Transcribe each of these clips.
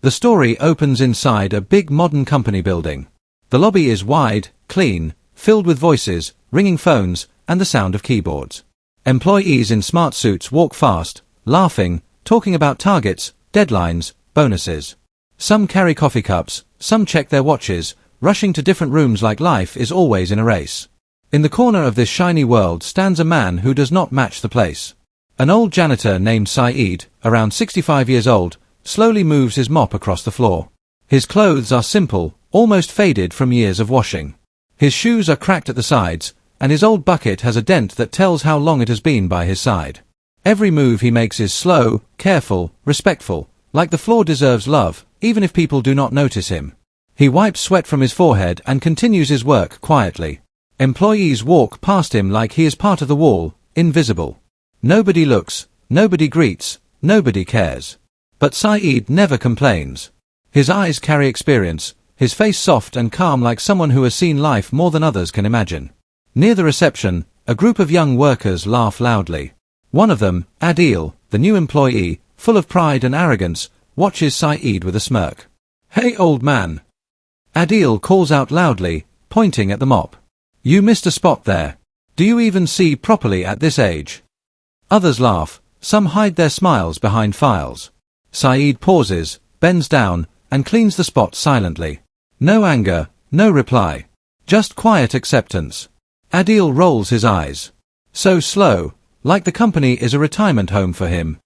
The story opens inside a big modern company building. The lobby is wide, clean, filled with voices, ringing phones, and the sound of keyboards. Employees in smart suits walk fast, laughing, talking about targets, deadlines, bonuses. Some carry coffee cups, some check their watches, rushing to different rooms like life is always in a race. In the corner of this shiny world stands a man who does not match the place. An old janitor named Saeed, around 65 years old, slowly moves his mop across the floor. His clothes are simple, almost faded from years of washing. His shoes are cracked at the sides, and his old bucket has a dent that tells how long it has been by his side. Every move he makes is slow, careful, respectful, like the floor deserves love, even if people do not notice him. He wipes sweat from his forehead and continues his work quietly. Employees walk past him like he is part of the wall, invisible. Nobody looks, nobody greets, nobody cares. But Saeed never complains. His eyes carry experience, his face soft and calm like someone who has seen life more than others can imagine. Near the reception, a group of young workers laugh loudly. One of them, Adil, the new employee, full of pride and arrogance, watches Saeed with a smirk. "Hey, old man!" Adil calls out loudly, pointing at the mop. "You missed a spot there. Do you even see properly at this age?" Others laugh, some hide their smiles behind files. Saeed pauses, bends down, and cleans the spot silently. No anger, no reply. Just quiet acceptance. Adil rolls his eyes. So slow, like the company is a retirement home for him.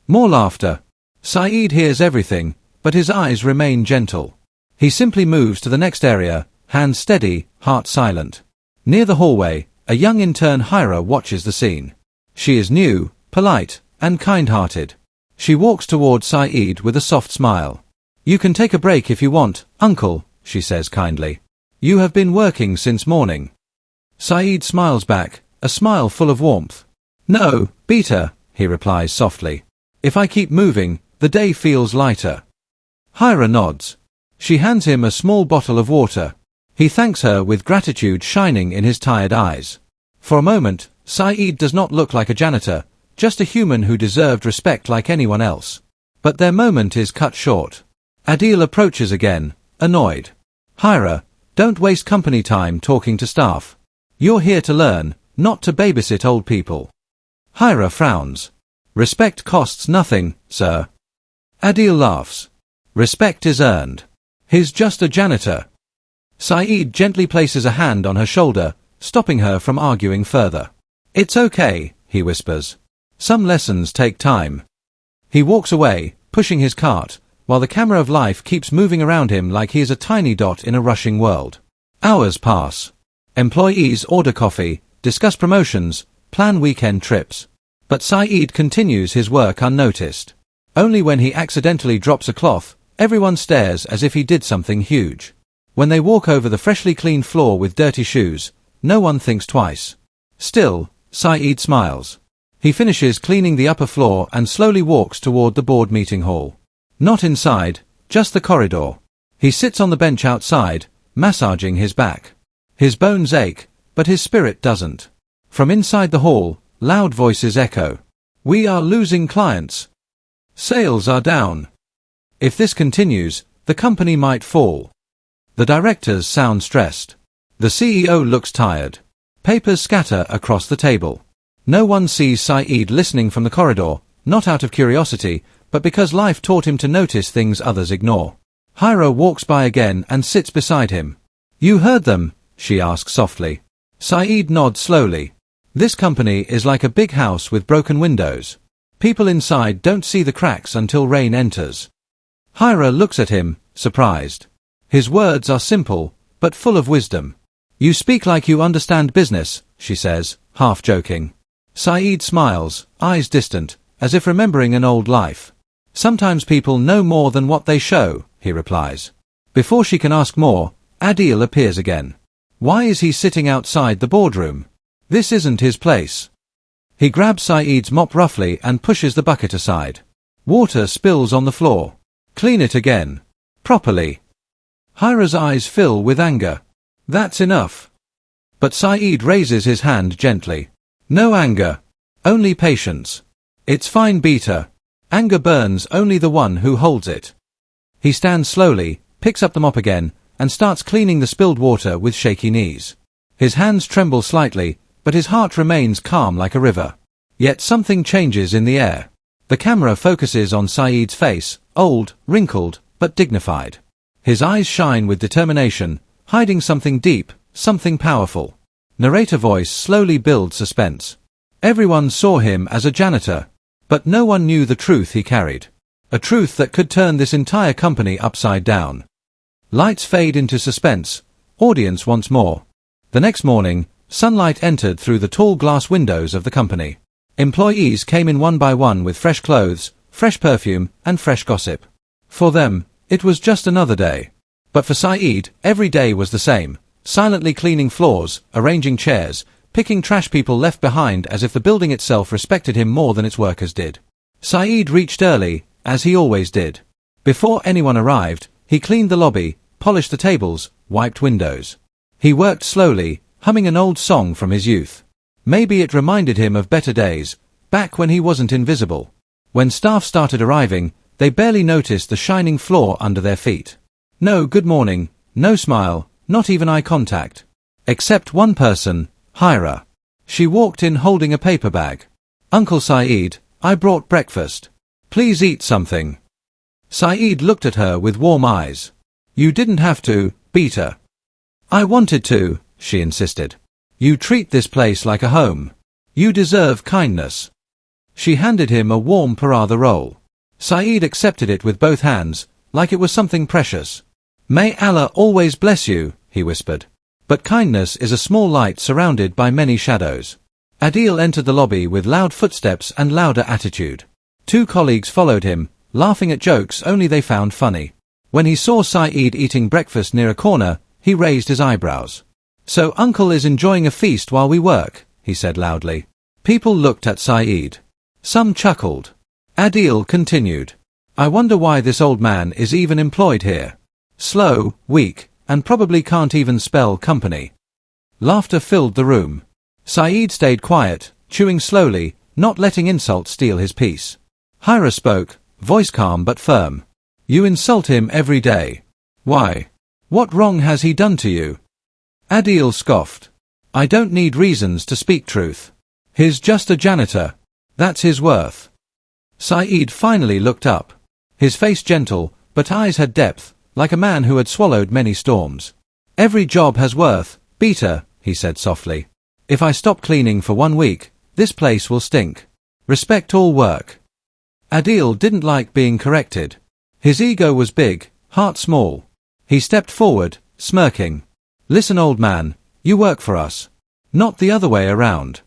More laughter. Saeed hears everything, but his eyes remain gentle. He simply moves to the next area, hands steady, heart silent. Near the hallway, a young intern Hira watches the scene. She is new, polite, and kind-hearted. She walks toward Saeed with a soft smile. "You can take a break if you want, uncle," she says kindly. "You have been working since morning." Saeed smiles back, a smile full of warmth. "No, Beta," he replies softly. "If I keep moving, the day feels lighter." Hira nods. She hands him a small bottle of water. He thanks her with gratitude shining in his tired eyes. For a moment, Saeed does not look like a janitor, just a human who deserved respect like anyone else. But their moment is cut short. Adil approaches again, annoyed. "Hira, don't waste company time talking to staff. You're here to learn, not to babysit old people." Hira frowns. "Respect costs nothing, sir." Adil laughs. "Respect is earned. He's just a janitor." Saeed gently places a hand on her shoulder, stopping her from arguing further. "It's okay," he whispers. "Some lessons take time." He walks away, pushing his cart, while the camera of life keeps moving around him like he is a tiny dot in a rushing world. Hours pass. Employees order coffee, discuss promotions, plan weekend trips. But Saeed continues his work unnoticed. Only when he accidentally drops a cloth, everyone stares as if he did something huge. When they walk over the freshly cleaned floor with dirty shoes, no one thinks twice. Still, Saeed smiles. He finishes cleaning the upper floor and slowly walks toward the board meeting hall. Not inside, just the corridor. He sits on the bench outside, massaging his back. His bones ache, but his spirit doesn't. From inside the hall, loud voices echo. "We are losing clients. Sales are down. If this continues, the company might fall." The directors sound stressed. The CEO looks tired. Papers scatter across the table. No one sees Saeed listening from the corridor, not out of curiosity, but because life taught him to notice things others ignore. Hira walks by again and sits beside him. "You heard them?" she asks softly. Saeed nods slowly. "This company is like a big house with broken windows. People inside don't see the cracks until rain enters." Hira looks at him, surprised. His words are simple, but full of wisdom. "You speak like you understand business," she says, half joking. Saeed smiles, eyes distant, as if remembering an old life. "Sometimes people know more than what they show," he replies. Before she can ask more, Adil appears again. Why is he sitting outside the boardroom? This isn't his place. He grabs Saeed's mop roughly and pushes the bucket aside. Water spills on the floor. "Clean it again. Properly." Hira's eyes fill with anger. "That's enough." But Saeed raises his hand gently. "No anger. Only patience. It's fine, Beta. Anger burns only the one who holds it." He stands slowly, picks up the mop again, and starts cleaning the spilled water with shaky knees. His hands tremble slightly, but his heart remains calm like a river. Yet something changes in the air. The camera focuses on Saeed's face, old, wrinkled, but dignified. His eyes shine with determination, hiding something deep, something powerful. Narrator voice slowly builds suspense. Everyone saw him as a janitor, but no one knew the truth he carried. A truth that could turn this entire company upside down. Lights fade into suspense. Audience wants more. The next morning, sunlight entered through the tall glass windows of the company. Employees came in one by one with fresh clothes, fresh perfume, and fresh gossip. For them, it was just another day. But for Saeed, every day was the same. Silently cleaning floors, arranging chairs, picking trash people left behind as if the building itself respected him more than its workers did. Saeed reached early, as he always did. Before anyone arrived, he cleaned the lobby, polished the tables, wiped windows. He worked slowly, humming an old song from his youth. Maybe it reminded him of better days, back when he wasn't invisible. When staff started arriving, they barely noticed the shining floor under their feet. No good morning, no smile, not even eye contact. Except one person, Hira. She walked in holding a paper bag. "Uncle Saeed, I brought breakfast. Please eat something." Saeed looked at her with warm eyes. "You didn't have to, Beta." "I wanted to," she insisted. "You treat this place like a home. You deserve kindness." She handed him a warm paratha roll. Saeed accepted it with both hands, like it was something precious. "May Allah always bless you," he whispered. But kindness is a small light surrounded by many shadows. Adil entered the lobby with loud footsteps and louder attitude. Two colleagues followed him, laughing at jokes only they found funny. When he saw Saeed eating breakfast near a corner, he raised his eyebrows. "So Uncle is enjoying a feast while we work," he said loudly. People looked at Saeed. Some chuckled. Adil continued. "I wonder why this old man is even employed here. Slow, weak, and probably can't even spell company." Laughter filled the room. Saeed stayed quiet, chewing slowly, not letting insult steal his peace. Hira spoke, voice calm but firm. "You insult him every day. Why? What wrong has he done to you?" Adil scoffed. "I don't need reasons to speak truth. He's just a janitor. That's his worth." Saeed finally looked up. His face gentle, but eyes had depth, like a man who had swallowed many storms. "Every job has worth, Beta," he said softly. "If I stop cleaning for 1 week, this place will stink. Respect all work." Adil didn't like being corrected. His ego was big, heart small. He stepped forward, smirking. "Listen, old man, you work for us. Not the other way around."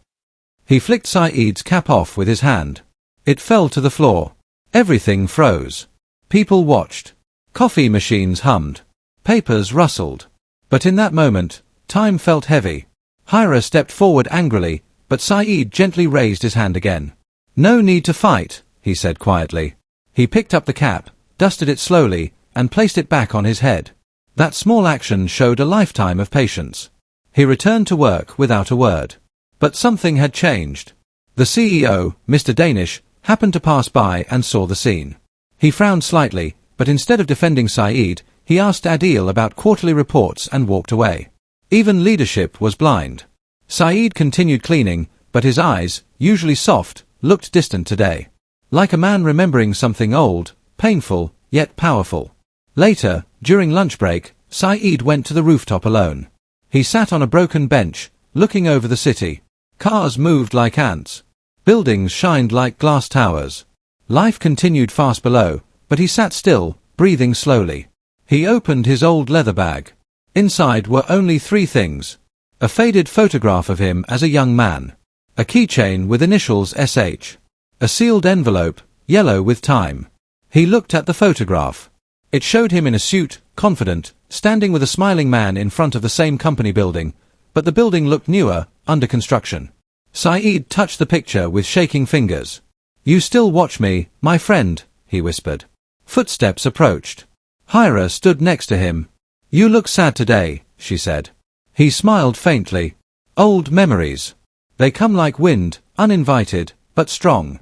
He flicked Saeed's cap off with his hand. It fell to the floor. Everything froze. People watched. Coffee machines hummed. Papers rustled. But in that moment, time felt heavy. Hira stepped forward angrily, but Saeed gently raised his hand again. "No need to fight," he said quietly. He picked up the cap, dusted it slowly, and placed it back on his head. That small action showed a lifetime of patience. He returned to work without a word. But something had changed. The CEO, Mr. Danish, happened to pass by and saw the scene. He frowned slightly, but instead of defending Saeed, he asked Adil about quarterly reports and walked away. Even leadership was blind. Saeed continued cleaning, but his eyes, usually soft, looked distant today. Like a man remembering something old, painful, yet powerful. Later, during lunch break, Saeed went to the rooftop alone. He sat on a broken bench, looking over the city. Cars moved like ants. Buildings shined like glass towers. Life continued fast below, but he sat still, breathing slowly. He opened his old leather bag. Inside were only 3 things. A faded photograph of him as a young man. A keychain with initials SH. A sealed envelope, yellow with time. He looked at the photograph. It showed him in a suit, confident, standing with a smiling man in front of the same company building, but the building looked newer, under construction. Saeed touched the picture with shaking fingers. "You still watch me, my friend," he whispered. Footsteps approached. Hira stood next to him. "You look sad today," she said. He smiled faintly. "Old memories. They come like wind, uninvited, but strong."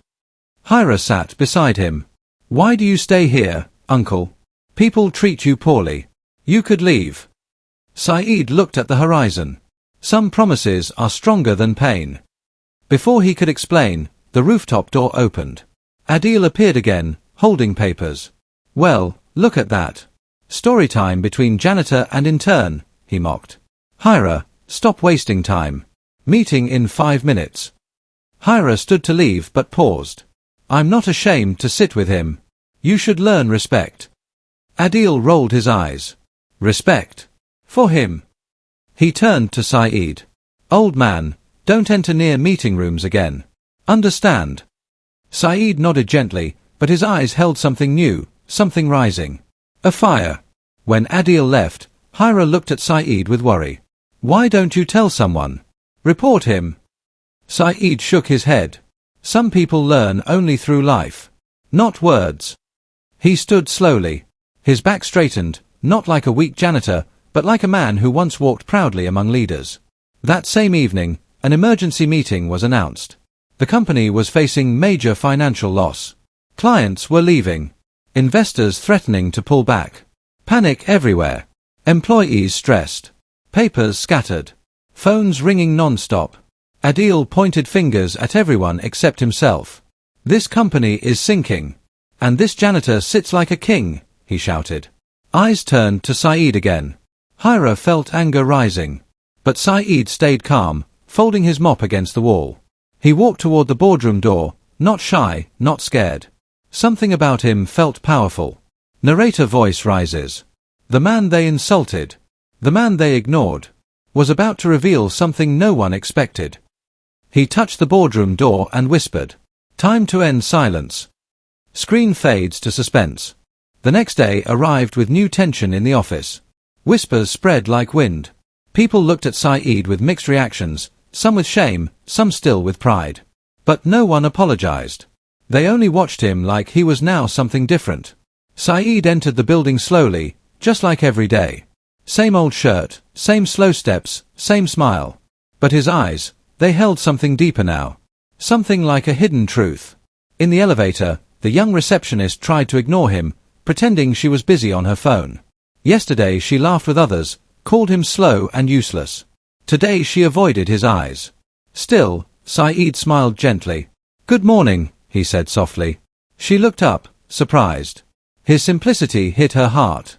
Hira sat beside him. "Why do you stay here, uncle?" People treat you poorly. You could leave. Saeed looked at the horizon. Some promises are stronger than pain. Before he could explain, the rooftop door opened. Adil appeared again, holding papers. Well, look at that. Story time between janitor and intern, he mocked. Hira, stop wasting time. Meeting in 5 minutes. Hira stood to leave but paused. I'm not ashamed to sit with him. You should learn respect. Adil rolled his eyes. Respect? For him? He turned to Saeed. Old man, don't enter near meeting rooms again. Understand? Saeed nodded gently, but his eyes held something new, something rising. A fire. When Adil left, Hira looked at Saeed with worry. Why don't you tell someone? Report him. Saeed shook his head. Some people learn only through life. Not words. He stood slowly. His back straightened, not like a weak janitor, but like a man who once walked proudly among leaders. That same evening, an emergency meeting was announced. The company was facing major financial loss. Clients were leaving. Investors threatening to pull back. Panic everywhere. Employees stressed. Papers scattered. Phones ringing non-stop. Adil pointed fingers at everyone except himself. This company is sinking. And this janitor sits like a king, he shouted. Eyes turned to Saeed again. Hira felt anger rising. But Saeed stayed calm, folding his mop against the wall. He walked toward the boardroom door, not shy, not scared. Something about him felt powerful. Narrator voice rises. The man they insulted, the man they ignored, was about to reveal something no one expected. He touched the boardroom door and whispered. Time to end silence. Screen fades to suspense. The next day arrived with new tension in the office. Whispers spread like wind. People looked at Saeed with mixed reactions, some with shame, some still with pride. But no one apologized. They only watched him like he was now something different. Saeed entered the building slowly, just like every day. Same old shirt, same slow steps, same smile. But his eyes, they held something deeper now. Something like a hidden truth. In the elevator, the young receptionist tried to ignore him, pretending she was busy on her phone. Yesterday she laughed with others, called him slow and useless. Today she avoided his eyes. Still, Saeed smiled gently. Good morning, he said softly. She looked up, surprised. His simplicity hit her heart.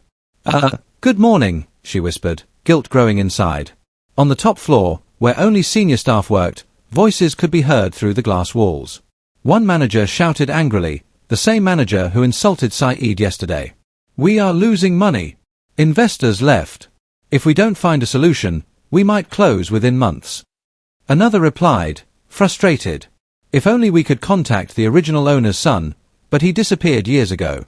Good morning, she whispered, guilt growing inside. On the top floor, where only senior staff worked, voices could be heard through the glass walls. One manager shouted angrily, the same manager who insulted Saeed yesterday. We are losing money. Investors left. If we don't find a solution, we might close within months. Another replied, frustrated. If only we could contact the original owner's son, but he disappeared years ago.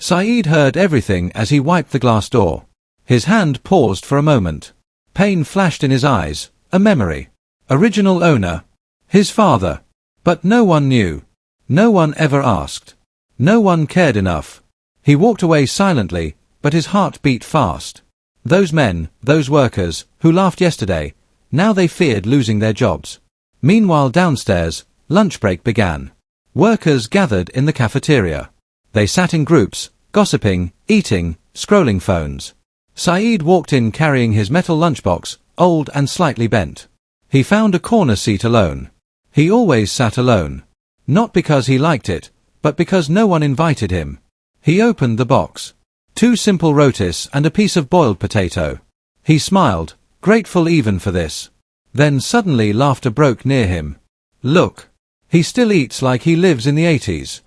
Saeed heard everything as he wiped the glass door. His hand paused for a moment. Pain flashed in his eyes, a memory. Original owner. His father. But no one knew. No one ever asked. No one cared enough. He walked away silently, but his heart beat fast. Those men, those workers, who laughed yesterday, now they feared losing their jobs. Meanwhile downstairs, lunch break began. Workers gathered in the cafeteria. They sat in groups, gossiping, eating, scrolling phones. Saeed walked in carrying his metal lunchbox, old and slightly bent. He found a corner seat alone. He always sat alone. Not because he liked it, but because no one invited him. He opened the box. 2 simple rotis and a piece of boiled potato. He smiled, grateful even for this. Then suddenly laughter broke near him. Look. He still eats like he lives in the 80s.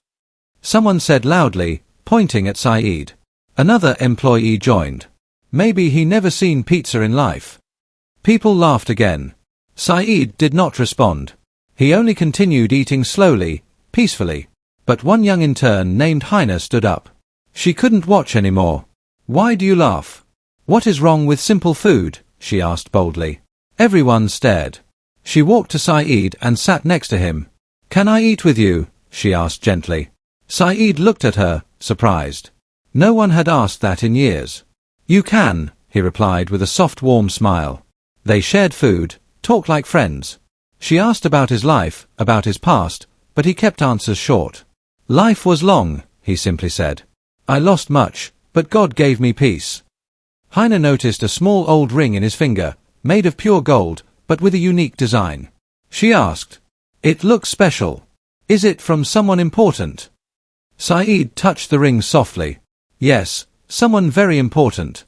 Someone said loudly, pointing at Saeed. Another employee joined. Maybe he never seen pizza in life. People laughed again. Saeed did not respond. He only continued eating slowly, peacefully. But one young intern named Hina stood up. She couldn't watch anymore. Why do you laugh? What is wrong with simple food? She asked boldly. Everyone stared. She walked to Saeed and sat next to him. Can I eat with you? She asked gently. Saeed looked at her, surprised. No one had asked that in years. You can, he replied with a soft warm smile. They shared food, talked like friends. She asked about his life, about his past, but he kept answers short. Life was long, he simply said. I lost much, but God gave me peace. Heine noticed a small old ring in his finger, made of pure gold, but with a unique design. She asked, "It looks special. Is it from someone important?" Saeed touched the ring softly. "Yes, someone very important."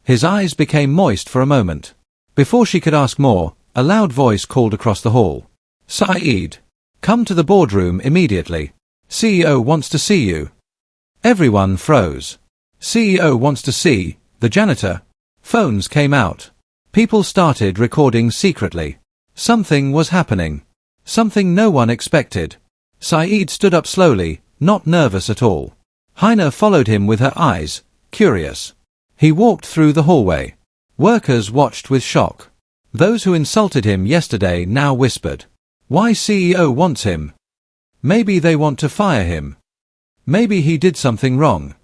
His eyes became moist for a moment. Before she could ask more, a loud voice called across the hall. "Saeed, come to the boardroom immediately. CEO wants to see you." Everyone froze. CEO wants to see the janitor. Phones came out. People started recording secretly. Something was happening. Something no one expected. Saeed stood up slowly, not nervous at all. Heine followed him with her eyes, curious. He walked through the hallway. Workers watched with shock. Those who insulted him yesterday now whispered, "Why CEO wants him? Maybe they want to fire him. Maybe he did something wrong."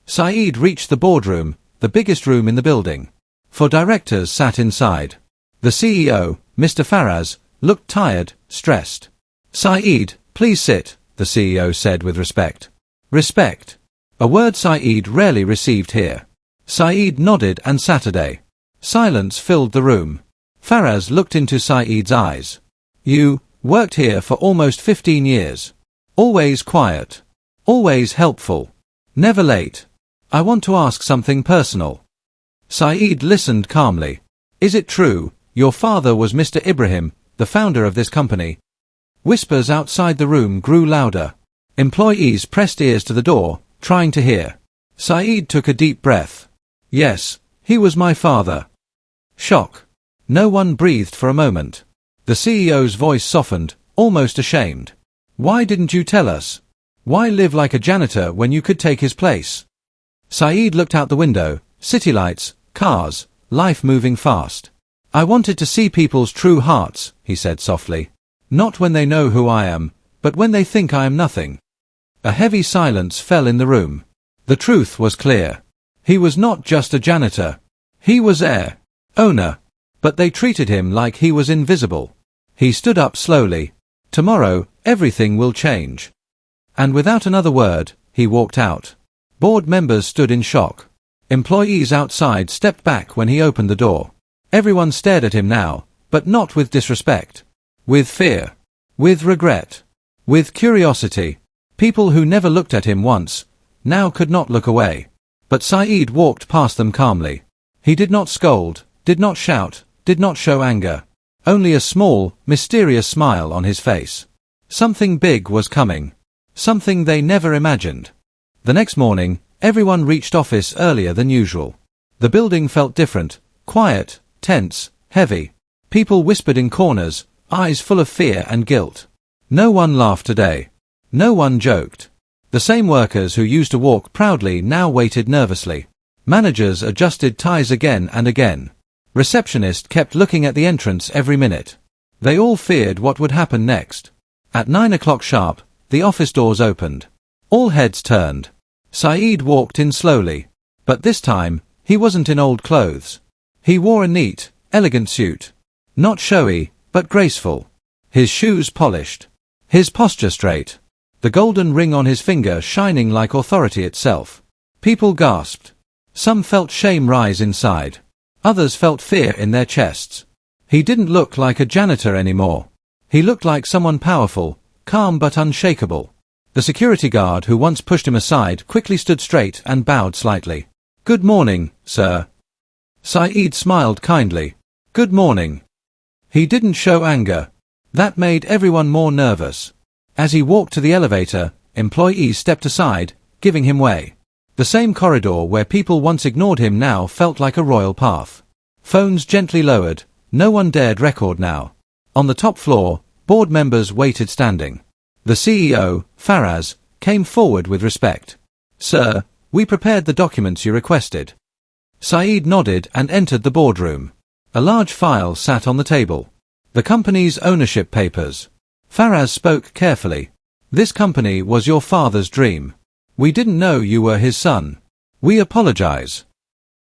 Saeed reached the boardroom, the biggest room in the building. Four directors sat inside. The CEO, Mr. Faraz, looked tired, stressed. "Saeed, please sit," the CEO said with respect. Respect. A word Saeed rarely received here. Saeed nodded and Saturday. Silence filled the room. Faraz looked into Saeed's eyes. "You worked here for almost 15 years. Always quiet. Always helpful. Never late. I want to ask something personal." Saeed listened calmly. "Is it true, your father was Mr. Ibrahim, the founder of this company?" Whispers outside the room grew louder. Employees pressed ears to the door, trying to hear. Saeed took a deep breath. "Yes, he was my father." Shock. No one breathed for a moment. The CEO's voice softened, almost ashamed. "Why didn't you tell us? Why live like a janitor when you could take his place?" Saeed looked out the window, city lights, cars, life moving fast. "I wanted to see people's true hearts," he said softly. "Not when they know who I am, but when they think I am nothing." A heavy silence fell in the room. The truth was clear. He was not just a janitor. He was heir, owner. But they treated him like he was invisible. He stood up slowly. "Tomorrow, everything will change." And without another word, he walked out. Board members stood in shock. Employees outside stepped back when he opened the door. Everyone stared at him now, but not with disrespect. With fear. With regret. With curiosity. People who never looked at him once, now could not look away. But Saeed walked past them calmly. He did not scold, did not shout, did not show anger. Only a small, mysterious smile on his face. Something big was coming. Something they never imagined. The next morning, everyone reached office earlier than usual. The building felt different, quiet, tense, heavy. People whispered in corners, eyes full of fear and guilt. No one laughed today. No one joked. The same workers who used to walk proudly now waited nervously. Managers adjusted ties again and again. Receptionist kept looking at the entrance every minute. They all feared what would happen next. At 9 o'clock sharp, the office doors opened. All heads turned. Saeed walked in slowly. But this time, he wasn't in old clothes. He wore a neat, elegant suit. Not showy, but graceful. His shoes polished. His posture straight. The golden ring on his finger shining like authority itself. People gasped. Some felt shame rise inside. Others felt fear in their chests. He didn't look like a janitor anymore. He looked like someone powerful, calm but unshakable. The security guard who once pushed him aside quickly stood straight and bowed slightly. "Good morning, sir." Saeed smiled kindly. "Good morning." He didn't show anger. That made everyone more nervous. As he walked to the elevator, employees stepped aside, giving him way. The same corridor where people once ignored him now felt like a royal path. Phones gently lowered, no one dared record now. On the top floor, board members waited standing. The CEO, Faraz, came forward with respect. "Sir, we prepared the documents you requested." Saeed nodded and entered the boardroom. A large file sat on the table. The company's ownership papers. Faraz spoke carefully. "This company was your father's dream. We didn't know you were his son. We apologize."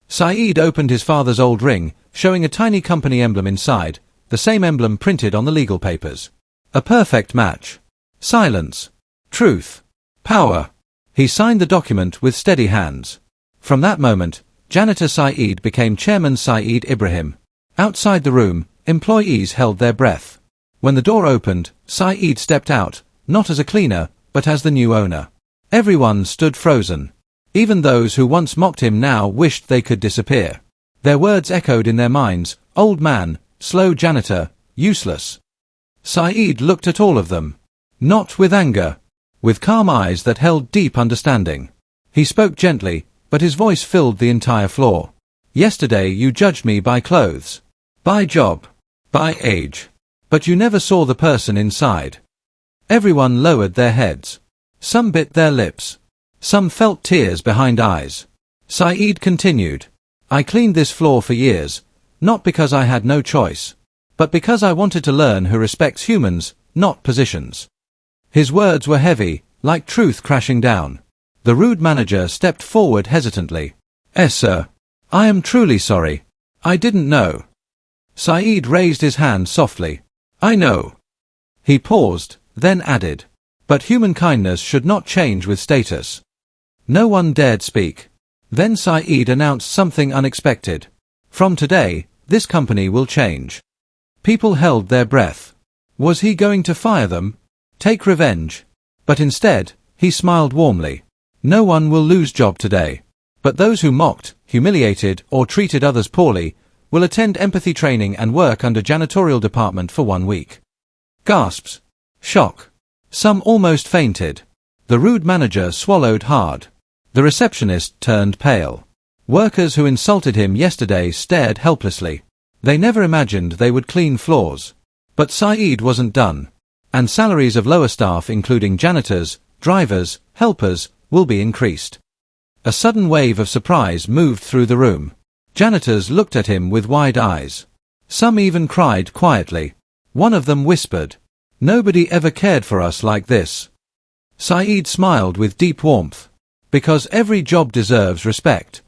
Saeed opened his father's old ring, showing a tiny company emblem inside, the same emblem printed on the legal papers. A perfect match. Silence. Truth. Power. He signed the document with steady hands. From that moment, Janitor Saeed became Chairman Saeed Ibrahim. Outside the room, employees held their breath. When the door opened, Saeed stepped out, not as a cleaner, but as the new owner. Everyone stood frozen. Even those who once mocked him now wished they could disappear. Their words echoed in their minds: old man, slow janitor, useless. Saeed looked at all of them. Not with anger. With calm eyes that held deep understanding. He spoke gently, but his voice filled the entire floor. Yesterday you judged me by clothes. By job. By age. But you never saw the person inside. Everyone lowered their heads. Some bit their lips. Some felt tears behind eyes. Saeed continued. I cleaned this floor for years, not because I had no choice, but because I wanted to learn who respects humans, not positions. His words were heavy, like truth crashing down. The rude manager stepped forward hesitantly. Sir. I am truly sorry. I didn't know. Saeed raised his hand softly. I know. He paused, then added. But human kindness should not change with status. No one dared speak. Then Saeed announced something unexpected. From today, this company will change. People held their breath. Was he going to fire them? Take revenge? But instead, he smiled warmly. No one will lose job today. But those who mocked, humiliated, or treated others poorly, will attend empathy training and work under janitorial department for 1 week. Gasps. Shock. Some almost fainted. The rude manager swallowed hard. The receptionist turned pale. Workers who insulted him yesterday stared helplessly. They never imagined they would clean floors. But Saeed wasn't done. And salaries of lower staff, including janitors, drivers, helpers, will be increased. A sudden wave of surprise moved through the room. Janitors looked at him with wide eyes. Some even cried quietly. One of them whispered, "Nobody ever cared for us like this." Saeed smiled with deep warmth. Because every job deserves respect.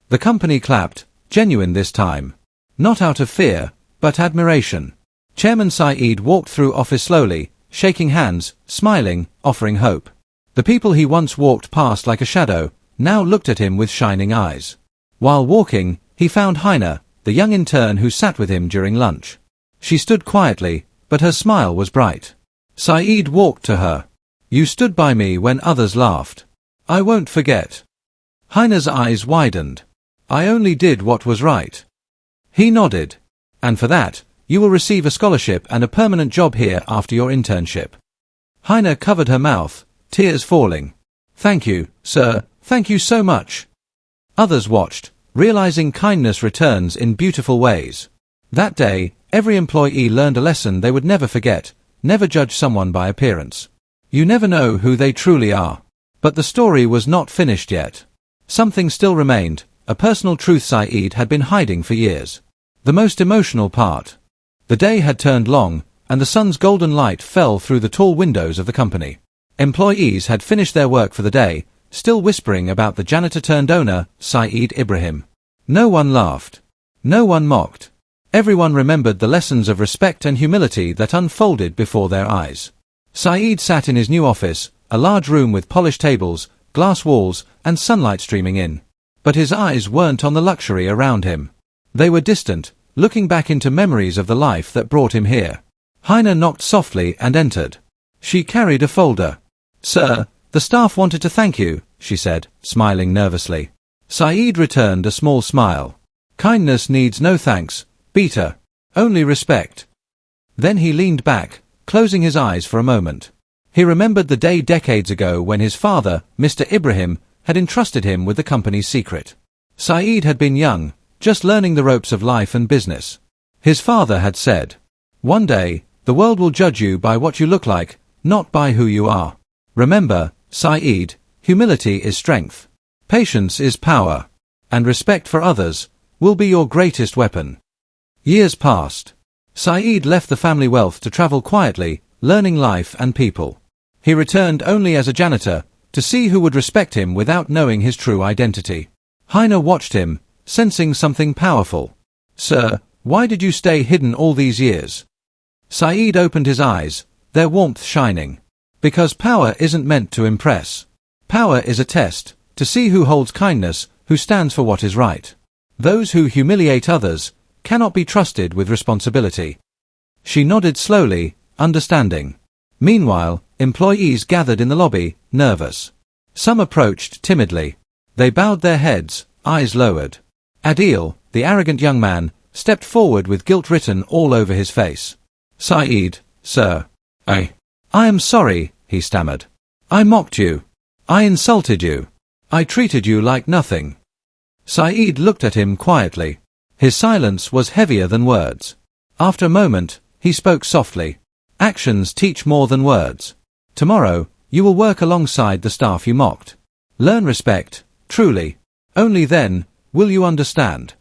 The company clapped, genuine this time. Not out of fear, but admiration. Chairman Saeed walked through office slowly, shaking hands, smiling, offering hope. The people he once walked past like a shadow, now looked at him with shining eyes. While walking, he found Heine, the young intern who sat with him during lunch. She stood quietly, but her smile was bright. Saeed walked to her. You stood by me when others laughed. I won't forget. Heine's eyes widened. I only did what was right. He nodded. And for that, you will receive a scholarship and a permanent job here after your internship. Heine covered her mouth, tears falling. Thank you, sir, thank you so much. Others watched, realizing kindness returns in beautiful ways. That day, every employee learned a lesson they would never forget: never judge someone by appearance. You never know who they truly are. But the story was not finished yet. Something still remained, a personal truth Saeed had been hiding for years. The most emotional part. The day had turned long, and the sun's golden light fell through the tall windows of the company. Employees had finished their work for the day, still whispering about the janitor-turned-owner, Saeed Ibrahim. No one laughed. No one mocked. Everyone remembered the lessons of respect and humility that unfolded before their eyes. Saeed sat in his new office, a large room with polished tables, glass walls, and sunlight streaming in. But his eyes weren't on the luxury around him. They were distant, looking back into memories of the life that brought him here. Heine knocked softly and entered. She carried a folder. Sir, the staff wanted to thank you, she said, smiling nervously. Saeed returned a small smile. Kindness needs no thanks, Beta. Only respect. Then he leaned back, closing his eyes for a moment. He remembered the day decades ago when his father, Mr. Ibrahim, had entrusted him with the company's secret. Saeed had been young, just learning the ropes of life and business. His father had said, "One day, the world will judge you by what you look like, not by who you are. Remember, Saeed, humility is strength. Patience is power. And respect for others will be your greatest weapon." Years passed. Saeed left the family wealth to travel quietly, learning life and people. He returned only as a janitor, to see who would respect him without knowing his true identity. Heine watched him, sensing something powerful. Sir, why did you stay hidden all these years? Saeed opened his eyes, their warmth shining. Because power isn't meant to impress. Power is a test, to see who holds kindness, who stands for what is right. Those who humiliate others cannot be trusted with responsibility. She nodded slowly, understanding. Meanwhile, employees gathered in the lobby, nervous. Some approached timidly. They bowed their heads, eyes lowered. Adil, the arrogant young man, stepped forward with guilt written all over his face. "Saeed, sir. I am sorry," he stammered. "I mocked you. I insulted you. I treated you like nothing." Saeed looked at him quietly. His silence was heavier than words. After a moment, he spoke softly. "Actions teach more than words. Tomorrow, you will work alongside the staff you mocked. Learn respect, truly. Only then will you understand."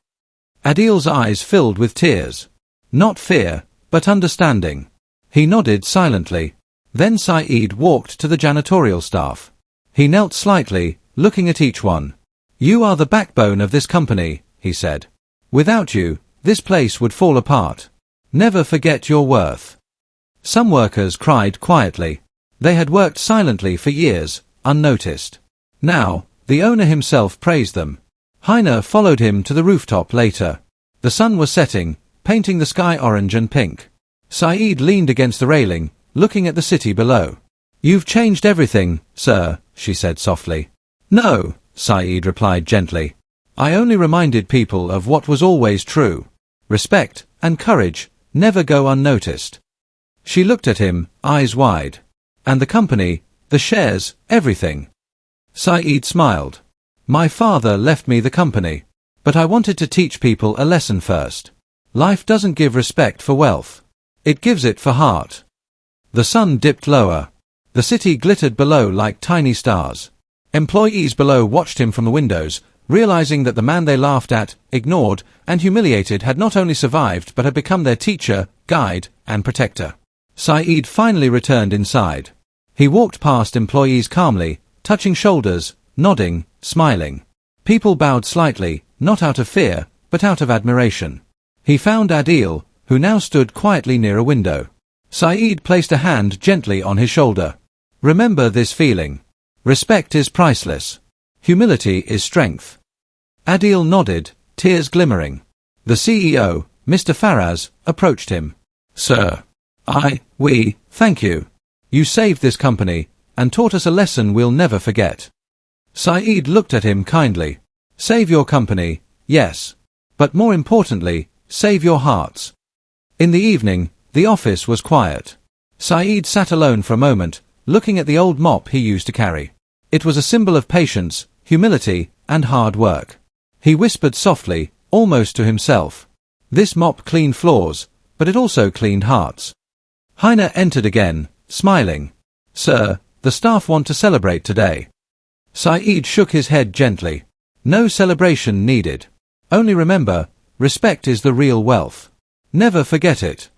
Adil's eyes filled with tears. Not fear, but understanding. He nodded silently. Then Saeed walked to the janitorial staff. He knelt slightly, looking at each one. "You are the backbone of this company," he said. "Without you, this place would fall apart. Never forget your worth." Some workers cried quietly. They had worked silently for years, unnoticed. Now, the owner himself praised them. Heiner followed him to the rooftop later. The sun was setting, painting the sky orange and pink. Saeed leaned against the railing, looking at the city below. "You've changed everything, sir," she said softly. "No," Saeed replied gently. "I only reminded people of what was always true. Respect and courage never go unnoticed." She looked at him, eyes wide. "And the company, the shares, everything?" Saeed smiled. "My father left me the company. But I wanted to teach people a lesson first. Life doesn't give respect for wealth. It gives it for heart." The sun dipped lower. The city glittered below like tiny stars. Employees below watched him from the windows, realizing that the man they laughed at, ignored, and humiliated had not only survived but had become their teacher, guide, and protector. Saeed finally returned inside. He walked past employees calmly, touching shoulders, nodding, smiling. People bowed slightly, not out of fear, but out of admiration. He found Adil, who now stood quietly near a window. Saeed placed a hand gently on his shoulder. "Remember this feeling. Respect is priceless. Humility is strength." Adil nodded, tears glimmering. The CEO, Mr. Faraz, approached him. "Sir, we thank you. You saved this company, and taught us a lesson we'll never forget." Saeed looked at him kindly. "Save your company, yes. But more importantly, save your hearts." In the evening, the office was quiet. Saeed sat alone for a moment, looking at the old mop he used to carry. It was a symbol of patience, humility, and hard work. He whispered softly, almost to himself. This mop cleaned floors, but it also cleaned hearts. Heiner entered again, smiling. "Sir, the staff want to celebrate today." Saeed shook his head gently. "No celebration needed. Only remember, respect is the real wealth. Never forget it."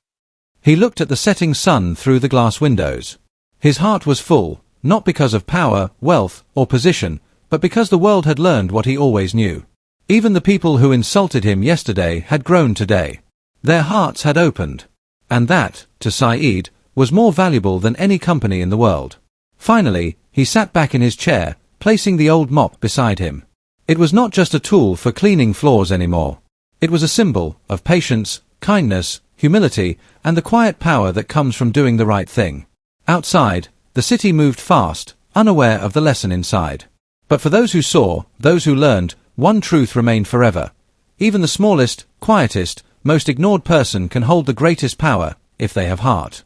He looked at the setting sun through the glass windows. His heart was full, not because of power, wealth, or position, but because the world had learned what he always knew. Even the people who insulted him yesterday had grown today. Their hearts had opened. And that, to Saeed, was more valuable than any company in the world. Finally, he sat back in his chair, placing the old mop beside him. It was not just a tool for cleaning floors anymore. It was a symbol of patience, kindness, humility, and the quiet power that comes from doing the right thing. Outside, the city moved fast, unaware of the lesson inside. But for those who saw, those who learned, one truth remained forever. Even the smallest, quietest, most ignored person can hold the greatest power, if they have heart.